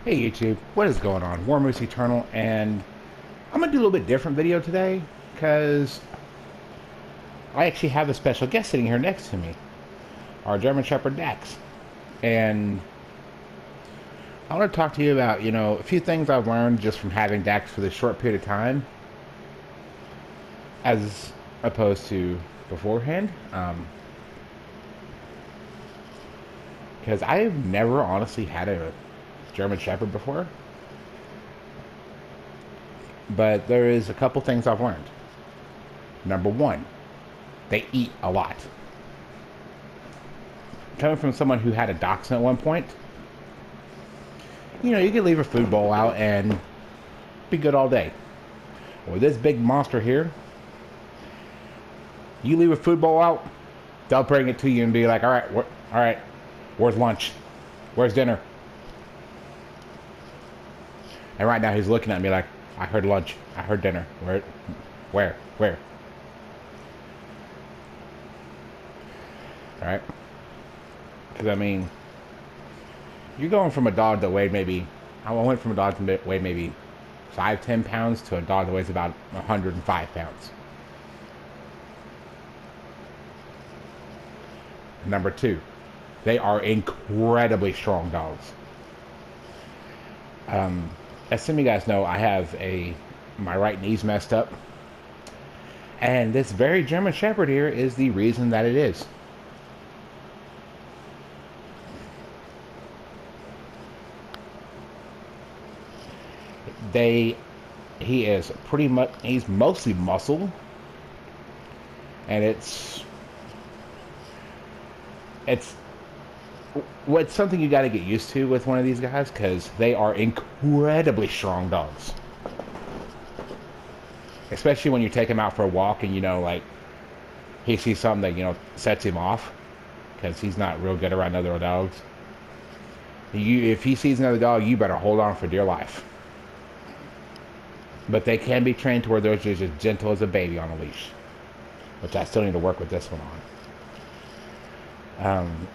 Hey YouTube, what is going on? War Moose Eternal, and I'm gonna do a little bit different video today because I actually have a special guest sitting here next to me, our German Shepherd Dax, and I want to talk to you about a few things I've learned just from having Dax for this short period of time, as opposed to beforehand, because I've never honestly had a German Shepherd before, but there is a couple things I've learned. Number one, they eat a lot. Coming from someone who had a dachshund at one point, you could leave a food bowl out and be good all day. With this big monster here, you leave a food bowl out, they'll bring it to you and be like, all right, where's lunch? Where's dinner? And right now he's looking at me like, I heard lunch, I heard dinner. Where? All right? Because I mean, you're going from a dog that weighed maybe, I went from a dog that weighed maybe 5-10 pounds to a dog that weighs about 105 pounds. Number two, they are incredibly strong dogs. As some of you guys know, I have my right knee's messed up, and this very German Shepherd here is the reason that it is. He's mostly muscle, and it's what's something you got to get used to with one of these guys, because they are incredibly strong dogs, especially when you take him out for a walk and like he sees something that sets him off, because he's not real good around other dogs. If he sees another dog, you better hold on for dear life. But they can be trained to where they're just as gentle as a baby on a leash, which I still need to work with this one on.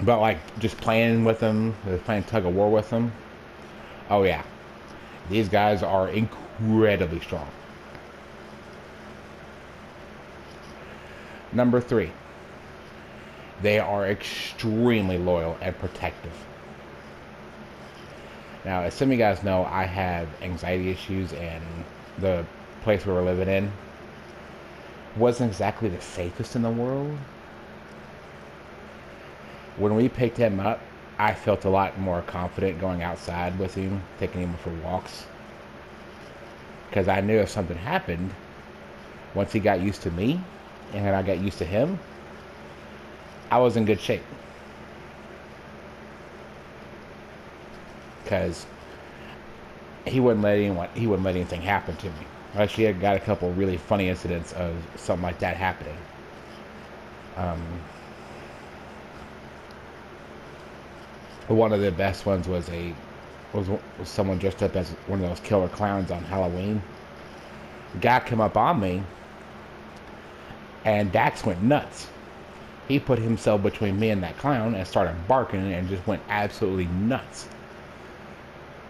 But like just playing with them, playing tug of war with them. Oh yeah, these guys are incredibly strong. Number three, they are extremely loyal and protective. Now, as some of you guys know, I have anxiety issues, and the place we were living in wasn't exactly the safest in the world. When we picked him up, I felt a lot more confident going outside with him, taking him for walks. Because I knew if something happened, once he got used to me, and I got used to him, I was in good shape. Because he wouldn't let anything happen to me. I actually had got a couple really funny incidents of something like that happening. One of the best ones was someone dressed up as one of those killer clowns on Halloween. The guy came up on me, and Dax went nuts. He put himself between me and that clown and started barking and just went absolutely nuts.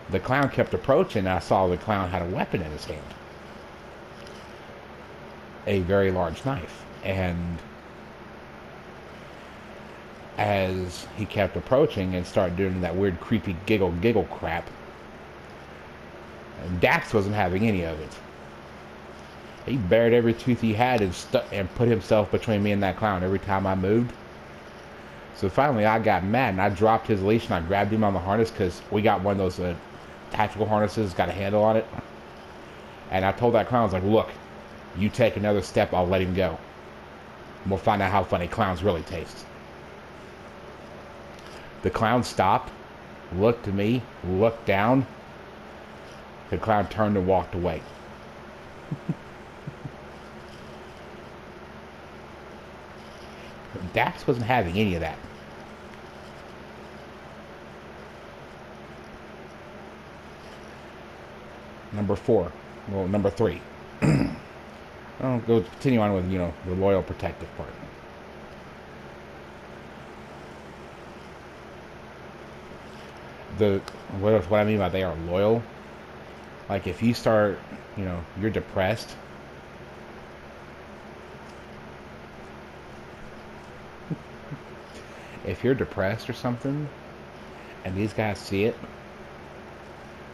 The clown kept approaching, and I saw the clown had a weapon in his hand. A very large knife. And as he kept approaching and started doing that weird creepy giggle crap, Dax wasn't having any of it. He bared every tooth he had and put himself between me and that clown every time I moved. So finally I got mad, and I dropped his leash and I grabbed him on the harness, because we got one of those tactical harnesses, got a handle on it. And I told that clown, I was like, look, you take another step, I'll let him go. And we'll find out how funny clowns really taste. The clown stopped, looked at me, looked down. The clown turned and walked away. Dax wasn't having any of that. Number three. I'll go continue on with, the loyal protective part. the what I mean by they are loyal. Like if you start, you're depressed. If you're depressed or something, and these guys see it,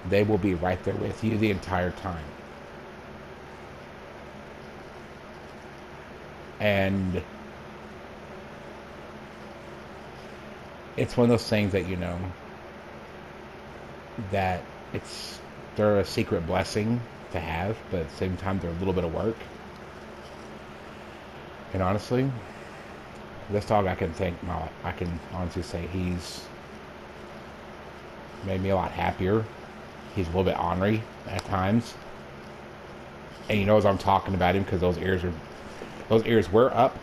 they will be right there with you the entire time. And it's one of those things that that they're a secret blessing to have, but at the same time they're a little bit of work. And honestly, this dog I can honestly say he's made me a lot happier. He's a little bit ornery at times, and he knows I'm talking about him because those ears were up.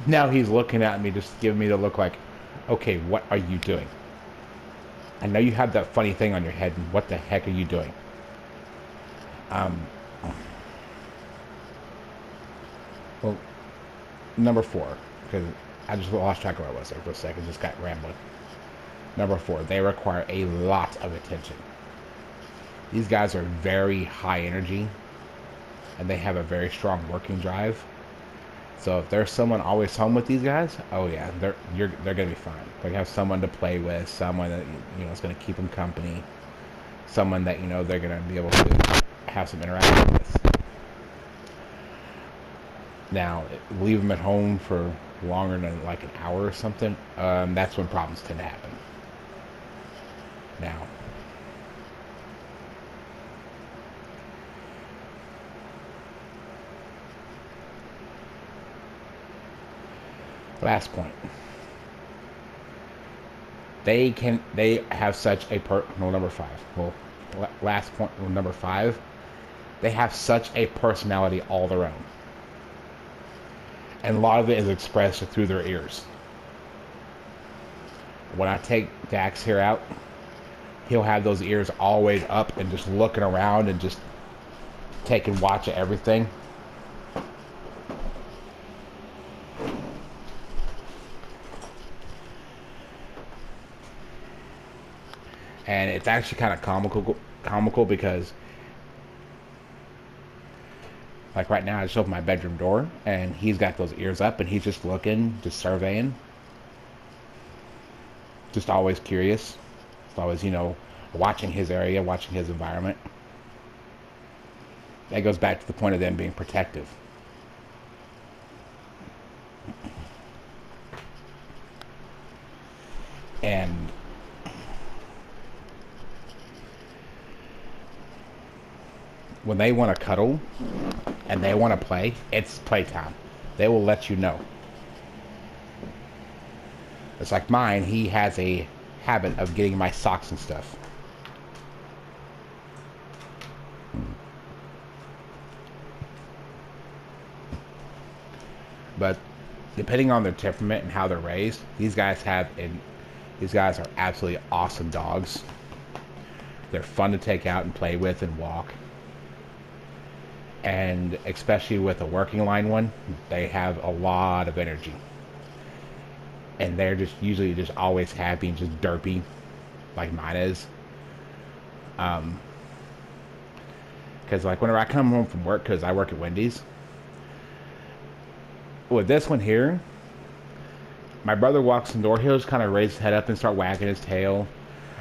Now he's looking at me, just giving me the look like, okay, what are you doing? I know you have that funny thing on your head, and what the heck are you doing? Well, number 4, because I just lost track of where I was there for a second, just got rambling. Number 4, they require a lot of attention. These guys are very high energy, and they have a very strong working drive. So if there's someone always home with these guys, oh yeah, they're gonna be fine. They have someone to play with, someone that is gonna keep them company, someone that they're gonna be able to have some interaction with. Now, leave them at home for longer than like an hour or something. That's when problems tend to happen. Now, last point. They have such a number 5. Well, last point, number 5. They have such a personality all their own. And a lot of it is expressed through their ears. When I take Dax here out, he'll have those ears always up and just looking around and just taking watch of everything. And it's actually kind of comical because, like right now, I just opened my bedroom door and he's got those ears up and he's just looking, just surveying, just always curious, always watching his area, watching his environment. That goes back to the point of them being protective. And when they want to cuddle and they want to play, it's playtime. They will let you know. It's like mine, he has a habit of getting my socks and stuff. But depending on their temperament and how they're raised, these guys are absolutely awesome dogs. They're fun to take out and play with and walk. And especially with a working line one, they have a lot of energy. And they're just usually just always happy and just derpy, like mine is. Because like whenever I come home from work, because I work at Wendy's, with this one here, my brother walks in the door, he'll just kind of raise his head up and start wagging his tail.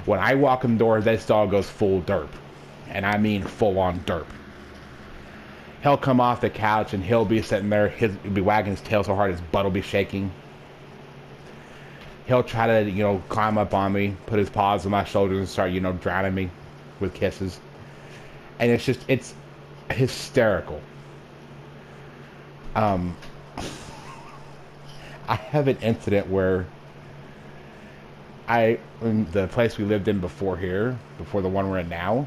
When I walk in the door, this dog goes full derp. And I mean full on derp. He'll come off the couch and he'll be sitting there, he'll be wagging his tail so hard his butt will be shaking. He'll try to, climb up on me, put his paws on my shoulders and start, drowning me with kisses. And it's hysterical. I have an incident where in the place we lived in before the one we're in now,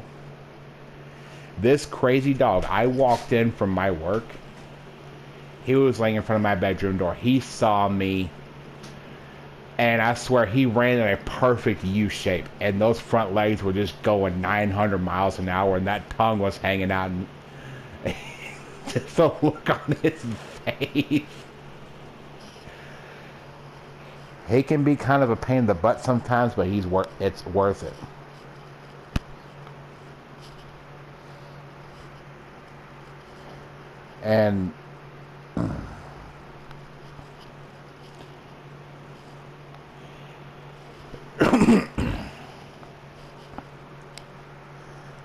this crazy dog, I walked in from my work. He was laying in front of my bedroom door. He saw me, and I swear he ran in a perfect U shape, and those front legs were just going 900 miles an hour, and that tongue was hanging out. And Just the look on his face. He can be kind of a pain in the butt sometimes, but it's worth it. And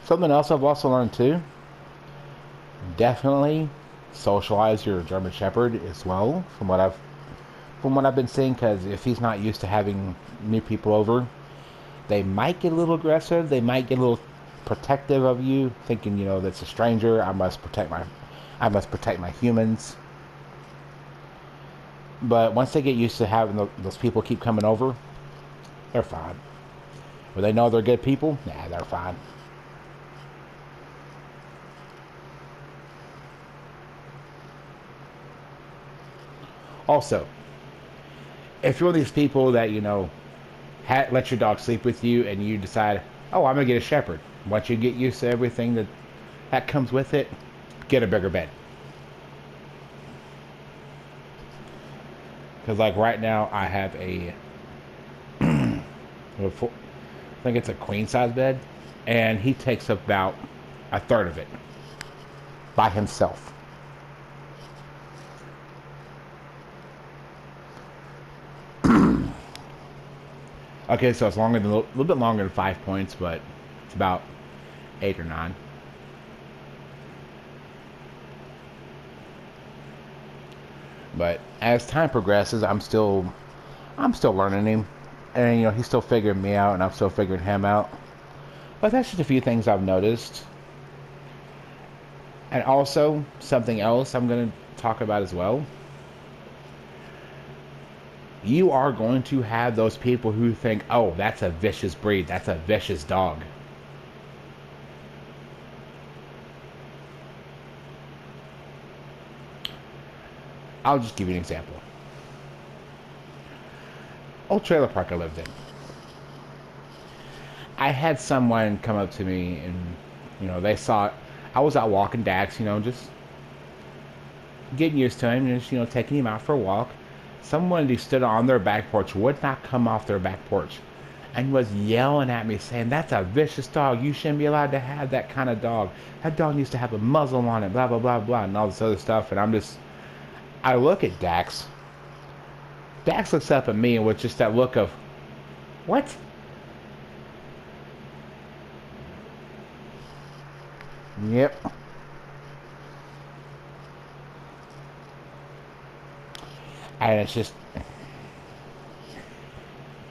something else I've also learned too, definitely socialize your German Shepherd as well. From what I've been seeing, because if he's not used to having new people over, they might get a little aggressive. They might get a little protective of you, thinking that's a stranger. I must protect my humans. But once they get used to having those people keep coming over, they're fine. When they know they're good people, nah, they're fine. Also, if you're one of these people that let your dog sleep with you, and you decide, oh, I'm gonna get a shepherd. Once you get used to everything that comes with it, get a bigger bed. Because like right now, I have I think it's a queen size bed, and he takes up about a third of it by himself. Okay, so it's longer than a little bit longer than 5 points, but it's about 8 or 9. But as time progresses, I'm still learning him, and he's still figuring me out, and I'm still figuring him out. But that's just a few things I've noticed, and also something else I'm going to talk about as well. You are going to have those people who think, oh, that's a vicious breed, that's a vicious dog. I'll just give you an example. Old trailer park I lived in. I had someone come up to me, and they saw I was out walking Dax, just getting used to him, and just taking him out for a walk. Someone who stood on their back porch would not come off their back porch, and was yelling at me saying, that's a vicious dog, you shouldn't be allowed to have that kind of dog, that dog needs to have a muzzle on it, blah blah blah blah, and all this other stuff. And I look at Dax looks up at me, and with just that look of, what? Yep. And it's just,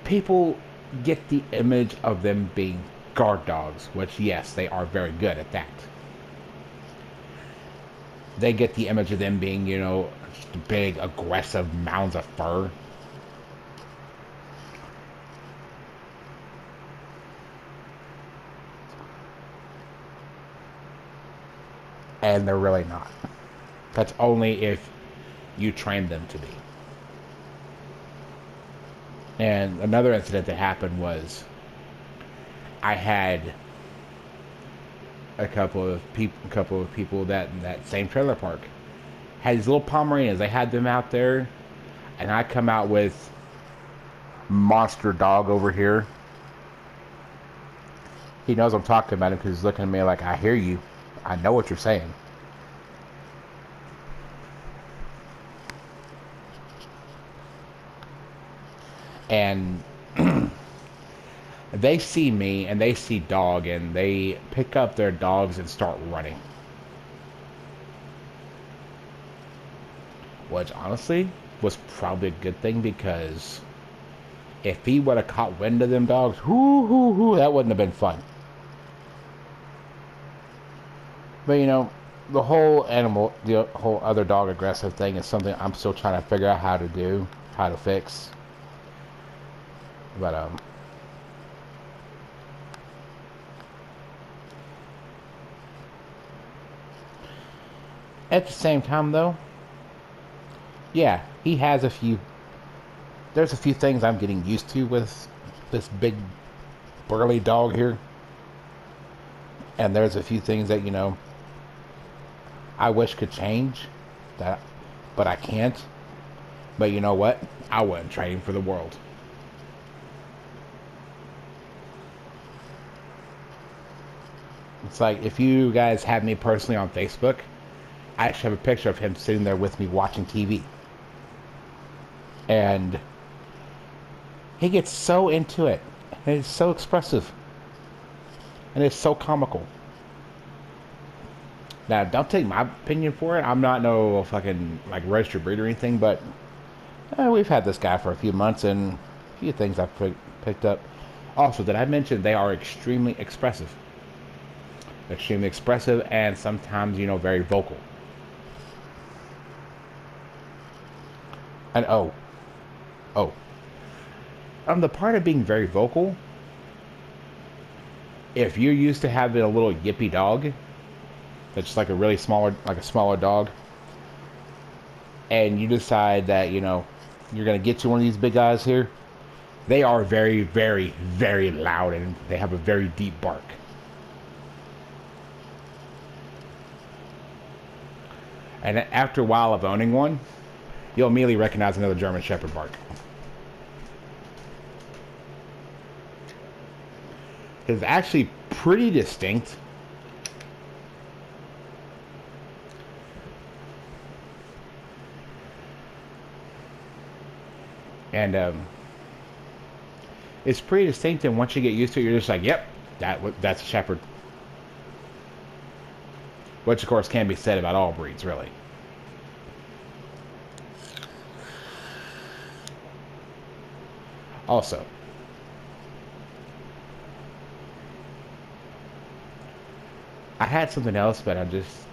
people get the image of them being guard dogs, which, yes, they are very good at that. They get the image of them being, just big, aggressive mounds of fur. And they're really not. That's only if you train them to be. And another incident that happened was, I had a couple of people that in that same trailer park had these little Pomeranians. They had them out there, and I come out with monster dog over here. He knows I'm talking about him because he's looking at me like, I hear you. I know what you're saying. And they see me and they see dog, and they pick up their dogs and start running. Which honestly was probably a good thing, because if he would have caught wind of them dogs, that wouldn't have been fun. But the whole other dog aggressive thing is something I'm still trying to figure out how to fix. But at the same time, though, yeah, he has there's a few things I'm getting used to with this big burly dog here. And there's a few things that, I wish could change that, but I can't. But you know what? I wouldn't trade him for the world. It's like if you guys have me personally on Facebook, I actually have a picture of him sitting there with me watching TV. And he gets so into it. And it's so expressive. And it's so comical. Now, don't take my opinion for it. I'm not no fucking like registered breed or anything, but we've had this guy for a few months and a few things I've picked up. Also, did I mention they are extremely expressive? Extremely expressive and sometimes, very vocal. And oh, the part of being very vocal, if you're used to having a little yippy dog, that's just like a smaller dog, and you decide that, you're gonna get to one of these big guys here, they are very, very, very loud and they have a very deep bark. And after a while of owning one, you'll immediately recognize another German Shepherd bark. It's actually pretty distinct. And it's pretty distinct, and once you get used to it, you're just like, yep, that's a Shepherd. Which, of course, can be said about all breeds, really. Also, I had something else, but I've just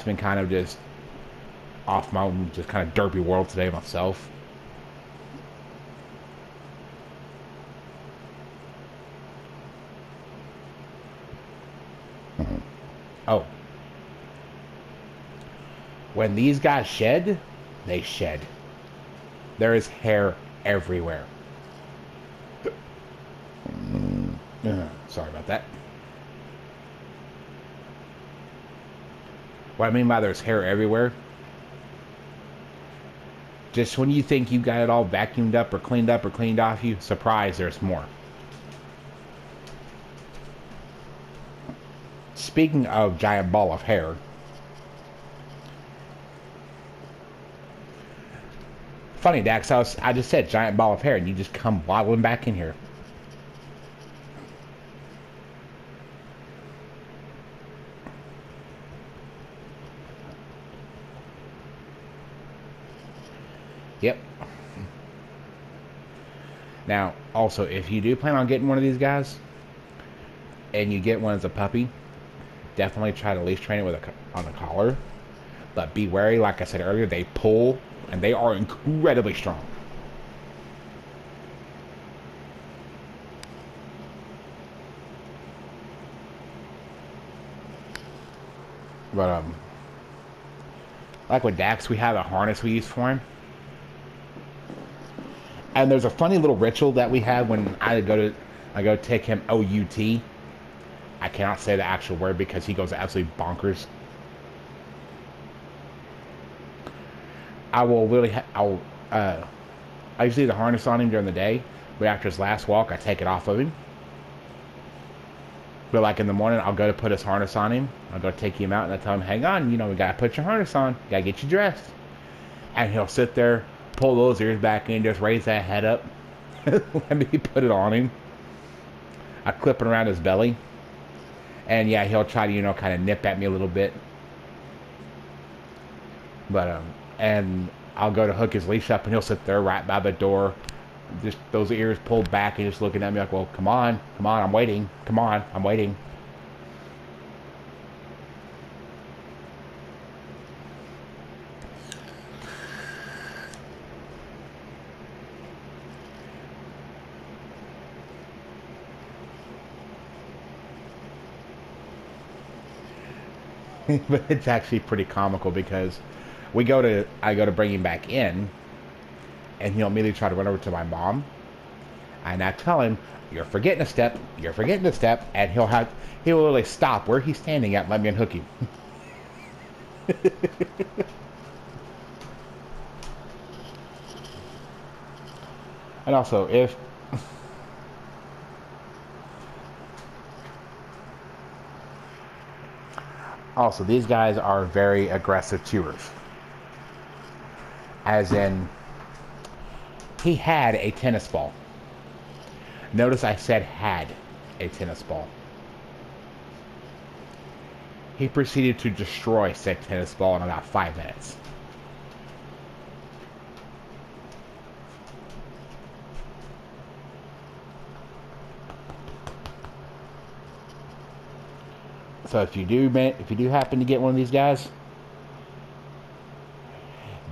been kind of just off my own, just kind of derpy world today myself. Oh. When these guys shed, they shed. There is hair everywhere. Sorry about that. What I mean by there's hair everywhere, just when you think you got it all vacuumed up or cleaned off you, surprise, there's more. Speaking of giant ball of hair, funny, Dax, I just said giant ball of hair, and you just come waddling back in here. Yep. Now, also, if you do plan on getting one of these guys, and you get one as a puppy, definitely try to leash train it on a collar. But be wary, like I said earlier, they pull, and they are incredibly strong. But, like with Dax, we have a harness we use for him. And there's a funny little ritual that we have when I go take him OUT. I cannot say the actual word because he goes absolutely bonkers. I will really, I usually leave the harness on him during the day, but after his last walk, I take it off of him. But like in the morning, I'll go to put his harness on him. I'll go take him out and I tell him, hang on, we gotta put your harness on. Gotta get you dressed. And he'll sit there, pull those ears back in, just raise that head up. Let me put it on him. I clip it around his belly. And yeah, he'll try to, kind of nip at me a little bit. But, and I'll go to hook his leash up and he'll sit there right by the door. Just those ears pulled back and just looking at me like, well, come on, I'm waiting. Come on, I'm waiting. But it's actually pretty comical because I go to bring him back in, and he'll immediately try to run over to my mom, and I tell him, you're forgetting a step, and he'll literally stop where he's standing at and let me unhook him. And also, if also these guys are very aggressive chewers. As in, he had a tennis ball. Notice I said had a tennis ball. He proceeded to destroy said tennis ball in about 5 minutes. So if you do happen to get one of these guys,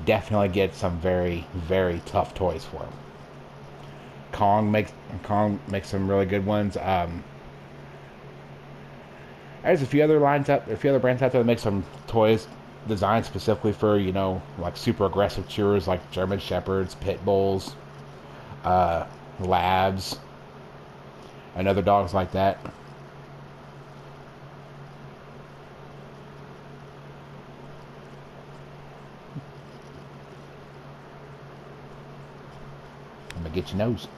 definitely get some very, very tough toys for him. Kong makes some really good ones. There's a few other brands out there that make some toys designed specifically for like super aggressive chewers, like German shepherds, pit bulls, uh, labs, and other dogs like that. I'm gonna get your nose.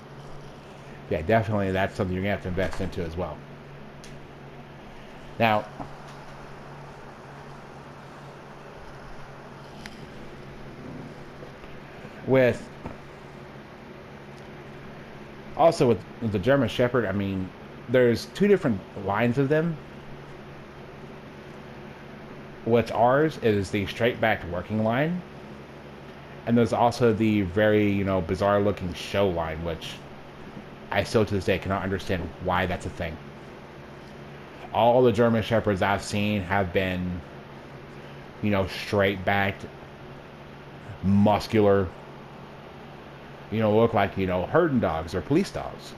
Yeah, definitely that's something you're gonna have to invest into as well. Now, with with the German Shepherd, I mean, there's two different lines of them. What's ours is the straight backed working line, and there's also the very bizarre looking show line, which I still to this day cannot understand why that's a thing. All the German Shepherds I've seen have been straight backed, muscular, look like herding dogs or police dogs.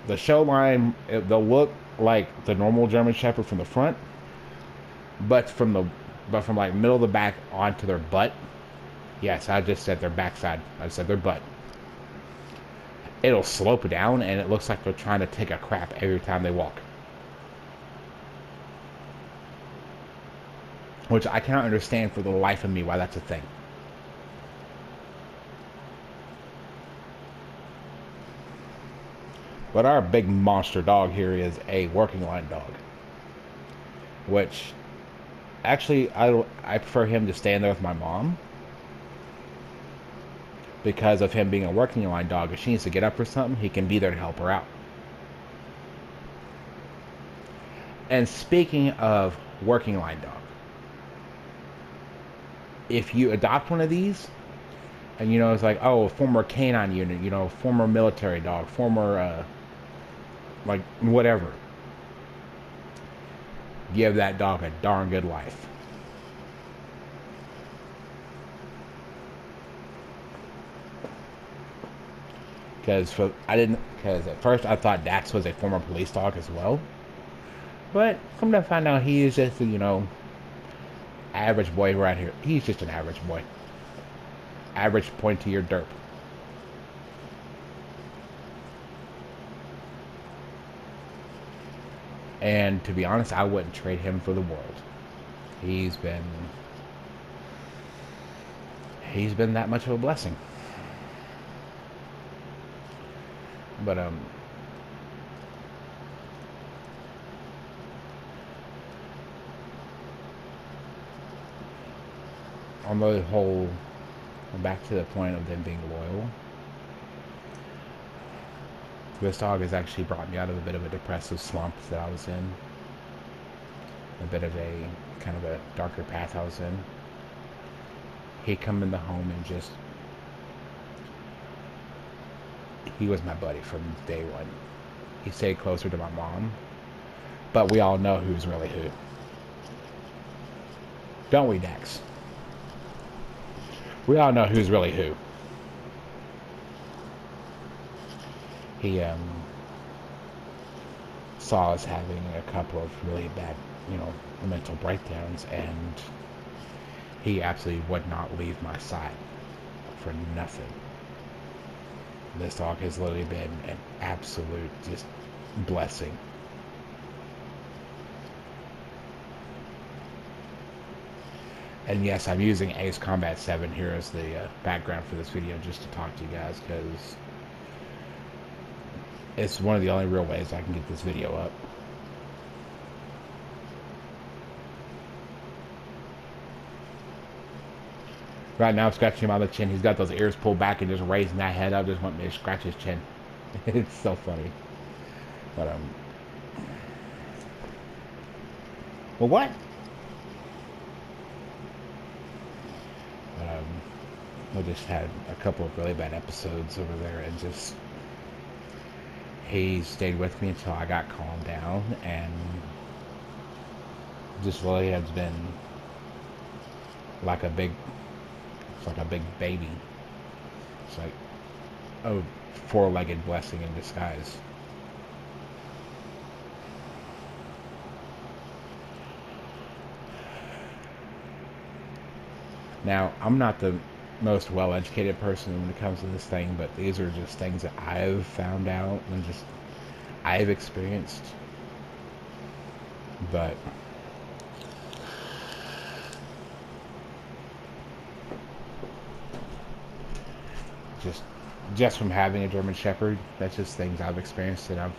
The show line, they'll look like the normal German Shepherd from the front, but from like middle of the back onto their butt. Yes, I just said their backside. I said their butt. It'll slope down, and it looks like they're trying to take a crap every time they walk. Which I cannot understand for the life of me why that's a thing. But our big monster dog here is a working line dog. Which, actually, I prefer him to stay in there with my mom. Because of him being a working line dog, if she needs to get up for something, he can be there to help her out. And speaking of working line dog, if you adopt one of these, and it's like, oh, a former canine unit, former military dog, former like whatever, give that dog a darn good life. Because at first I thought Dax was a former police dog as well, but come to find out he is just average boy right here. He's just an average boy, average pointy-eared derp. And to be honest, I wouldn't trade him for the world. He's been that much of a blessing. But on the whole, back to the point of them being loyal, this dog has actually brought me out of a bit of a depressive slump that I was in. A bit of a kind of a darker path I was in. He'd come in the home and he was my buddy from day one. He stayed closer to my mom, but we all know who's really who. Don't we, Dax? We all know who's really who. He saw us having a couple of really bad, mental breakdowns, and he absolutely would not leave my side for nothing. This dog has literally been an absolute just blessing. And yes, I'm using Ace Combat 7 here as the background for this video just to talk to you guys, because it's one of the only real ways I can get this video up. Right now I'm scratching him on the chin. He's got those ears pulled back and just raising that head up, just wanting me to scratch his chin. It's so funny. But well, what? We just had a couple of really bad episodes over there, and just he stayed with me until I got calmed down, and just really has been like a big, it's like a big baby. It's like a four-legged blessing in disguise. Now, I'm not the most well-educated person when it comes to this thing, but these are just things that I've found out and just I've experienced. But just from having a German Shepherd, that's just things I've experienced and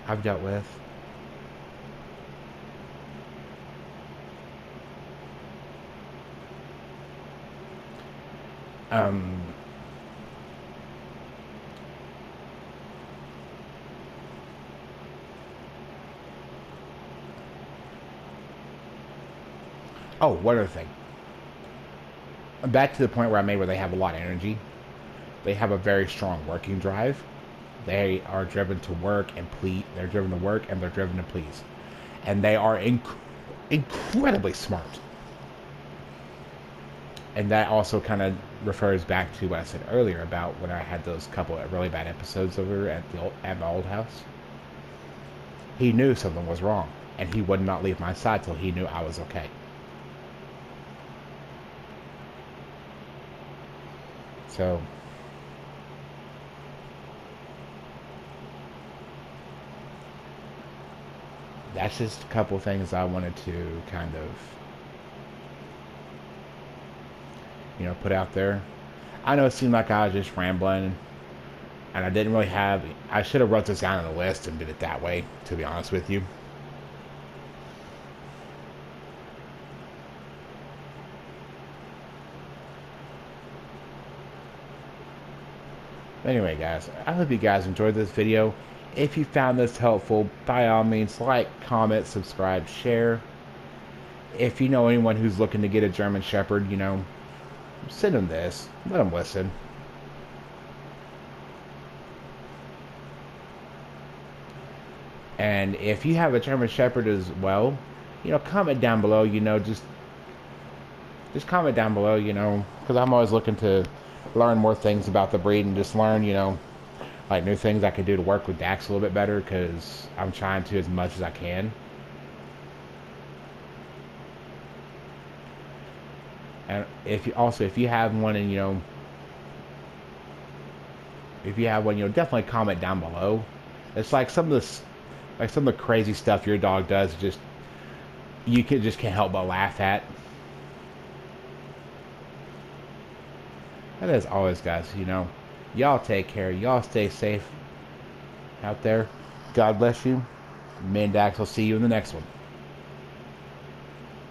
I've dealt with. Oh, one other thing. Back to the point where I made where they have a lot of energy. They have a very strong working drive. They are driven to work and please. They're driven to work and they're driven to please. And they are incredibly smart. And that also kind of refers back to what I said earlier about when I had those couple of really bad episodes over at my old house. He knew something was wrong, and he would not leave my side till he knew I was okay. So that's just a couple things I wanted to kind of, put out there. I know it seemed like I was just rambling, and I didn't really have. I should have wrote this down on a list and did it that way, to be honest with you. Anyway, guys, I hope you guys enjoyed this video. If you found this helpful, by all means, like, comment, subscribe, share. If you know anyone who's looking to get a German Shepherd, send them this. Let them listen. And if you have a German Shepherd as well, comment down below. Just comment down below. Because I'm always looking to learn more things about the breed and just learn, like new things I can do to work with Dax a little bit better. Because I'm trying to as much as I can. And if you have one, and if you have one, definitely comment down below. It's like some of the crazy stuff your dog does, you just can't help but laugh at. And as always, guys, y'all take care. Y'all stay safe out there. God bless you. Me and Dax will see you in the next one.